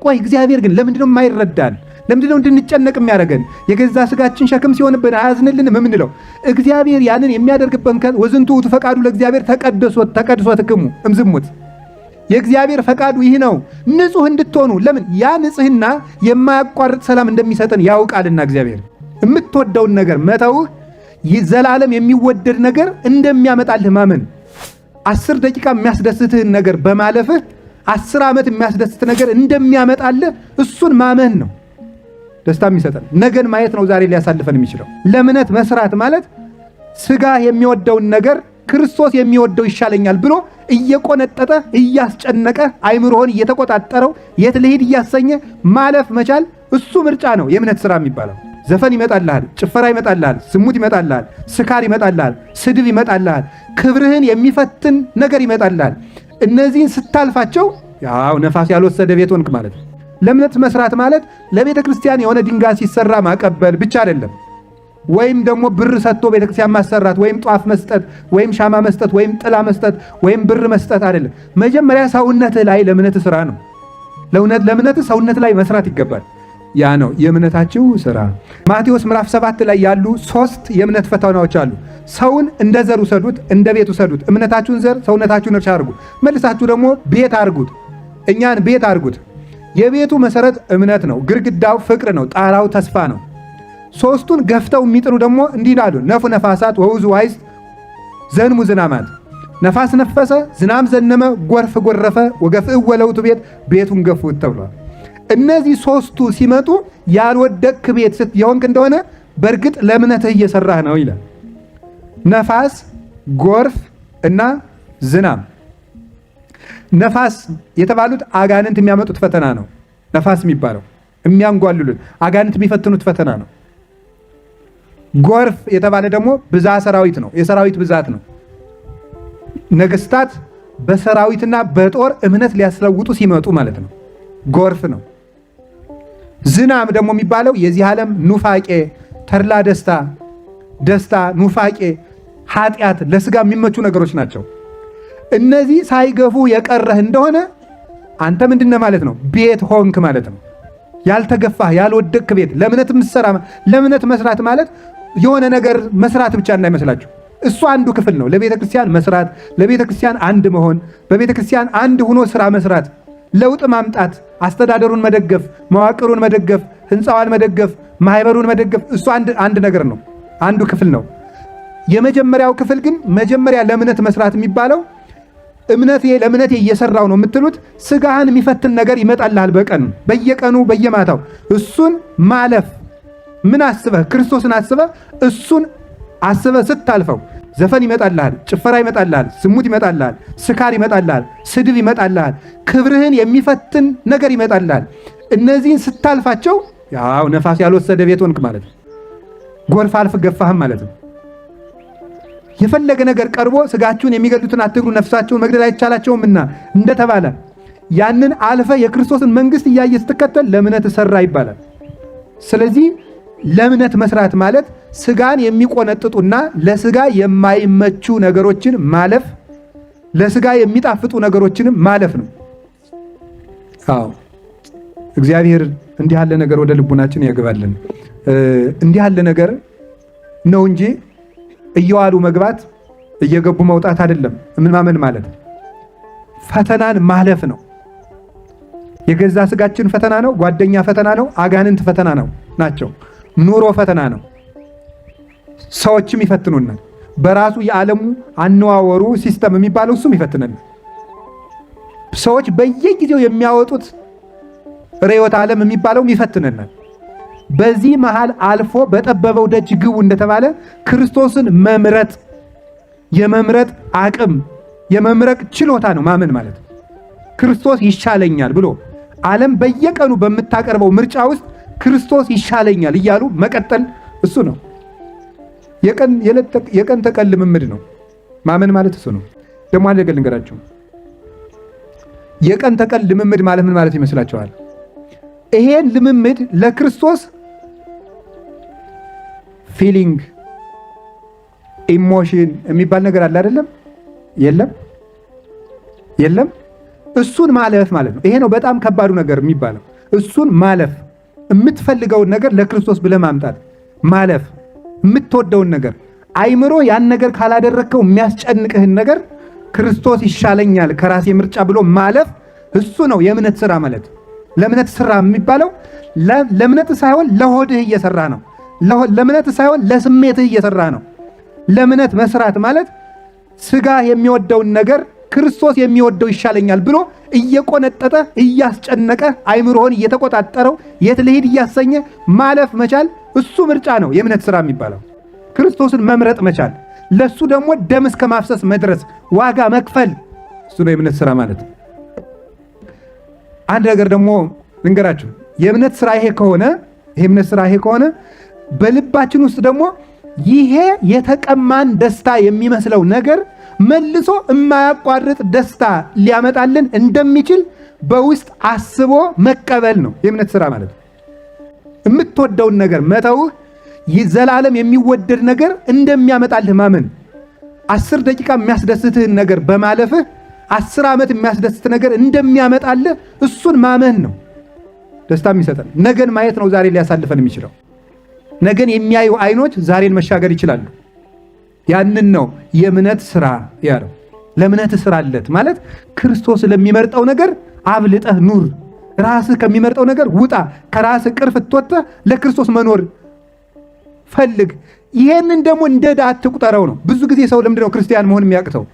ቆይ እግዚአብሔር ግን ለምንድነው የማይረዳን? ለምንድነው እንድንጨነቅ የሚያደርገን? የገዛ ስጋችን ሸክም ሲሆንብን አያዝንልንም የምንለው? እግዚአብሔር ያንን የሚያደርግበት ወዝንቱ ፈቃዱ ለእግዚአብሔር ተቀድሶትክሙ እምዝሙት። የእግዚአብሔር ፈቃዱ ይህ ነው፣ ንጹህ እንድትሆኑ። ለምን? ያ ንጽህና የማያቋርጥ ሰላም እንደሚሰጠን ያውቃልና እግዚአብሔር። የምትወደውን ነገር መተውህ ዘላለም የሚወደድ ነገር እንደሚያመጣልህ ማመን። 10 ደቂቃ የሚያስደስትህን ነገር በማለፍህ 10 ዓመት የሚያስደስት ነገር እንደሚያመጣልህ እሱን ማመን ነው ደስታ የሚሰጠን። ነገን ማየት ነው ዛሬ ሊያሳልፈን የሚችለው። ለእምነት መስራት ማለት ስጋ የሚወደውን ነገር ክርስቶስ የሚወደው ይሻለኛል ብሎ እየቆነጠጠ እያስጨነቀ አይምሮህን እየተቆጣጠረው የት ልሂድ እያሰኘ ማለፍ መቻል እሱ ምርጫ ነው የእምነት ሥራ የሚባለው። ዘፈን ይመጣልሃል፣ ጭፈራ ይመጣልሃል፣ ዝሙት ይመጣልሃል፣ ስካር ይመጣልሃል፣ ስድብ ይመጣልሃል፣ ክብርህን የሚፈትን ነገር ይመጣልሃል። እነዚህን ስታልፋቸው ያው ነፋስ ያልወሰደ ቤት ሆንክ ማለት ነው። ለእምነት መስራት ማለት ለቤተ ክርስቲያን የሆነ ድንጋይ ሲሰራ ማቀበል ብቻ አይደለም። ወይም ደግሞ ብር ሰጥቶ ቤተ ክርስቲያን ማሰራት፣ ወይም ጧፍ መስጠት፣ ወይም ሻማ መስጠት፣ ወይም ጥላ መስጠት፣ ወይም ብር መስጠት አይደለም። መጀመሪያ ሰውነትህ ላይ ለእምነት ሥራ ነው። ለእምነት ሰውነት ላይ መስራት ይገባል። ያ ነው የእምነታችሁ ሥራ። ማቴዎስ ምዕራፍ 7 ላይ ያሉ 3 የእምነት ፈተናዎች አሉ። ሰውን እንደ ዘር ውሰዱት፣ እንደ ቤት ውሰዱት። እምነታችሁን ዘር፣ ሰውነታችሁን እርሻ አድርጉ። መልሳችሁ ደግሞ ቤት አድርጉት፣ እኛን ቤት አድርጉት። የቤቱ መሰረት እምነት ነው፣ ግድግዳው ፍቅር ነው፣ ጣራው ተስፋ ነው። 3ቱን ገፍተው የሚጥሉ ደግሞ እንዲህ ይላሉ፣ ነፉ ነፋሳት ወውዙ ዋይስ ዘንሙ ዝናማት። ነፋስ ነፈሰ፣ ዝናም ዘነመ፣ ጎርፍ ጎረፈ፣ ወገፍእ ወለውቱ ቤቱን ገፉት ተብሏል። እነዚህ 3ቱ ሲመጡ ያልወደቅክ ቤት የሆንክ እንደሆነ በእርግጥ ለእምነትህ እየሰራህ ነው ይላል። ነፋስ፣ ጎርፍ እና ዝናም። ነፋስ የተባሉት አጋንንት የሚያመጡት ፈተና ነው። ነፋስ የሚባለው የሚያንጓልሉት አጋንንት የሚፈትኑት ፈተና ነው። ጎርፍ የተባለ ደግሞ ብዛት ሰራዊት ነው፣ የሰራዊት ብዛት ነው። ነገስታት በሰራዊትና በጦር እምነት ሊያስለውጡ ሲመጡ ማለት ነው፣ ጎርፍ ነው። ዝናም ደግሞ የሚባለው የዚህ ዓለም ኑፋቄ፣ ተድላ ደስታ፣ ኑፋቄ፣ ኃጢአት፣ ለስጋ የሚመቹ ነገሮች ናቸው። እነዚህ ሳይገፉ የቀረህ እንደሆነ አንተ ምንድነህ ማለት ነው? ቤት ሆንክ ማለት ነው። ያልተገፋህ ያልወደቅክ ቤት። ለእምነት መስራት ማለት የሆነ ነገር መስራት ብቻ እንዳይመስላችሁ። እሱ አንዱ ክፍል ነው። ለቤተ ክርስቲያን መስራት፣ ለቤተ ክርስቲያን አንድ መሆን፣ በቤተ ክርስቲያን አንድ ሆኖ ስራ መስራት፣ ለውጥ ማምጣት፣ አስተዳደሩን መደገፍ፣ መዋቅሩን መደገፍ፣ ህንፃዋን መደገፍ፣ ማህበሩን መደገፍ፣ እሱ አንድ ነገር ነው፣ አንዱ ክፍል ነው። የመጀመሪያው ክፍል ግን መጀመሪያ ለእምነት መስራት የሚባለው ለእምነቴ እየሰራው ነው የምትሉት ስጋህን የሚፈትን ነገር ይመጣልሃል በየቀኑ በየማታው እሱን ማለፍ። ምን አስበህ? ክርስቶስን አስበህ እሱን አስበህ ስታልፈው ዘፈን ይመጣልሃል፣ ጭፈራ ይመጣልሃል፣ ዝሙት ይመጣልሃል፣ ስካር ይመጣልሃል፣ ስድብ ይመጣልሃል፣ ክብርህን የሚፈትን ነገር ይመጣልሃል። እነዚህን ስታልፋቸው ያው ነፋስ ያልወሰደ ቤት ሆንክ ማለት ነው። ጎርፍ አልፍ ገፋህም ማለት ነው። የፈለገ ነገር ቀርቦ ስጋችሁን የሚገድሉትን አትግሩ፣ ነፍሳችሁን መግደል አይቻላቸውምና እንደተባለ ያንን አልፈ የክርስቶስን መንግስት እያየ ስትከተል ለእምነት ሰራ ይባላል። ስለዚህ ለእምነት መስራት ማለት ስጋን የሚቆነጥጡና ለስጋ የማይመቹ ነገሮችን ማለፍ፣ ለስጋ የሚጣፍጡ ነገሮችንም ማለፍ ነው። አዎ እግዚአብሔር እንዲህ ያለ ነገር ወደ ልቡናችን ያገባልን። እንዲህ ያለ ነገር ነው እንጂ እየዋሉ መግባት እየገቡ መውጣት አይደለም። ማመን ማለት ፈተናን ማለፍ ነው። የገዛ ስጋችን ፈተና ነው፣ ጓደኛ ፈተና ነው፣ አጋንንት ፈተና ነው ናቸው። ኑሮ ፈተና ነው። ሰዎችም ይፈትኑናል። በራሱ የዓለሙ አነዋወሩ ሲስተም የሚባለው እሱም ይፈትነናል። ሰዎች በየጊዜው የሚያወጡት ርዕዮተ ዓለም የሚባለውም ይፈትነናል። በዚህ መሃል አልፎ በጠበበው ደጅ ግቡ እንደተባለ ክርስቶስን መምረጥ የመምረጥ አቅም የመምረጥ ችሎታ ነው ማመን ማለት። ክርስቶስ ይሻለኛል ብሎ ዓለም በየቀኑ በምታቀርበው ምርጫ ውስጥ ክርስቶስ ይሻለኛል እያሉ መቀጠል እሱ ነው። የቀን ተቀን ልምምድ ነው ማመን ማለት እሱ ነው። ደግሞ አንድ ነገር ልንገራችሁ። የቀን ተቀን ልምምድ ማለት ምን ማለት ይመስላችኋል? ይሄን ልምምድ ለክርስቶስ ፊሊንግ ኢሞሽን የሚባል ነገር አለ አይደለም? የለም። እሱን ማለፍ ማለት ነው። ይሄ ነው በጣም ከባዱ ነገር የሚባለው። እሱን ማለፍ፣ የምትፈልገውን ነገር ለክርስቶስ ብለህ ማምጣት ማለፍ፣ የምትወደውን ነገር አይምሮ ያን ነገር ካላደረከው የሚያስጨንቅህን ነገር ክርስቶስ ይሻለኛል ከራሴ ምርጫ ብሎ ማለፍ፣ እሱ ነው የእምነት ሥራ ማለት። ለእምነት ሥራ የሚባለው ለእምነት ሳይሆን ለሆድህ እየሰራ ነው። ለእምነት ሳይሆን ለስሜትህ እየሰራ ነው። ለእምነት መስራት ማለት ሥጋ የሚወደውን ነገር ክርስቶስ የሚወደው ይሻለኛል ብሎ እየቆነጠጠ እያስጨነቀ አይምሮህን እየተቆጣጠረው የት ልሂድ እያሰኘ ማለፍ መቻል፣ እሱ ምርጫ ነው የእምነት ሥራ የሚባለው። ክርስቶስን መምረጥ መቻል፣ ለሱ ደግሞ ደም እስከ ማፍሰስ መድረስ፣ ዋጋ መክፈል፣ እሱ ነው የእምነት ሥራ ማለት። አንድ ነገር ደግሞ ልንገራችሁ። የእምነት ሥራ ይሄ ከሆነ በልባችን ውስጥ ደግሞ ይሄ የተቀማን ደስታ የሚመስለው ነገር መልሶ የማያቋርጥ ደስታ ሊያመጣልን እንደሚችል በውስጥ አስቦ መቀበል ነው የእምነት ሥራ ማለት። የምትወደውን ነገር መተውህ ዘላለም የሚወደድ ነገር እንደሚያመጣልህ ማመን። 10 ደቂቃ የሚያስደስትህን ነገር በማለፍህ 10 ዓመት የሚያስደስት ነገር እንደሚያመጣልህ እሱን ማመን ነው ደስታ የሚሰጠን። ነገን ማየት ነው ዛሬ ሊያሳልፈን የሚችለው። ነገን የሚያዩ አይኖች ዛሬን መሻገር ይችላሉ። ያንን ነው የእምነት ሥራ ያለው። ለእምነት ሥራለት ማለት ክርስቶስ ለሚመርጠው ነገር አብልጠህ ኑር። ራስህ ከሚመርጠው ነገር ውጣ። ከራስህ ቅርፍት ወጥተህ ለክርስቶስ መኖር ፈልግ። ይሄንን ደግሞ እንደ ዕዳ አትቁጠረው ነው። ብዙ ጊዜ ሰው ለምንድነው ክርስቲያን መሆን የሚያቅተው?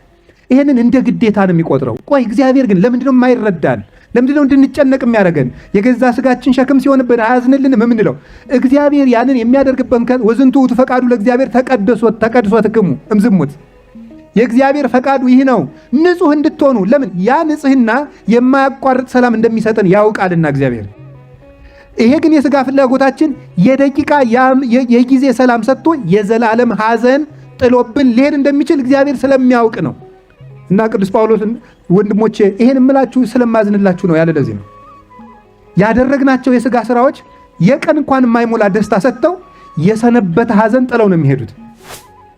ይሄንን እንደ ግዴታ ነው የሚቆጥረው። ቆይ እግዚአብሔር ግን ለምንድነው የማይረዳን? ለምንድነው እንድንጨነቅ የሚያደርገን? የገዛ ስጋችን ሸክም ሲሆንብን አያዝንልንም የምንለው? እግዚአብሔር ያንን የሚያደርግበት ወዝንቱ ውእቱ ፈቃዱ ለእግዚአብሔር ተቀድሶትክሙ እምዝሙት። የእግዚአብሔር ፈቃዱ ይህ ነው፣ ንጹህ እንድትሆኑ። ለምን? ያ ንጽህና የማያቋርጥ ሰላም እንደሚሰጠን ያውቃልና እግዚአብሔር። ይሄ ግን የሥጋ ፍላጎታችን የደቂቃ የጊዜ ሰላም ሰጥቶ የዘላለም ሐዘን ጥሎብን ሊሄድ እንደሚችል እግዚአብሔር ስለሚያውቅ ነው። እና ቅዱስ ጳውሎስ ወንድሞቼ ይሄን እምላችሁ ስለማዝንላችሁ ነው ያለ። ለዚህ ነው ያደረግናቸው የሥጋ ሥራዎች የቀን እንኳን የማይሞላ ደስታ ሰጥተው የሰነበተ ሐዘን ጥለው ነው የሚሄዱት።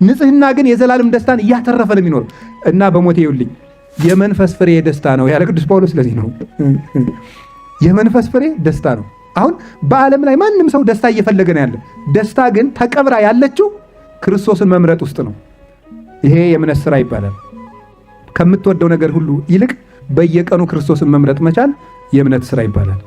ንጽህና ግን የዘላለም ደስታን እያተረፈ ነው የሚኖር። እና በሞቴ ይውልኝ የመንፈስ ፍሬ ደስታ ነው ያለ ቅዱስ ጳውሎስ። ለዚህ ነው የመንፈስ ፍሬ ደስታ ነው። አሁን በዓለም ላይ ማንም ሰው ደስታ እየፈለገ ነው ያለ። ደስታ ግን ተቀብራ ያለችው ክርስቶስን መምረጥ ውስጥ ነው። ይሄ የእምነት ሥራ ይባላል። ከምትወደው ነገር ሁሉ ይልቅ በየቀኑ ክርስቶስን መምረጥ መቻል የእምነት ሥራ ይባላል።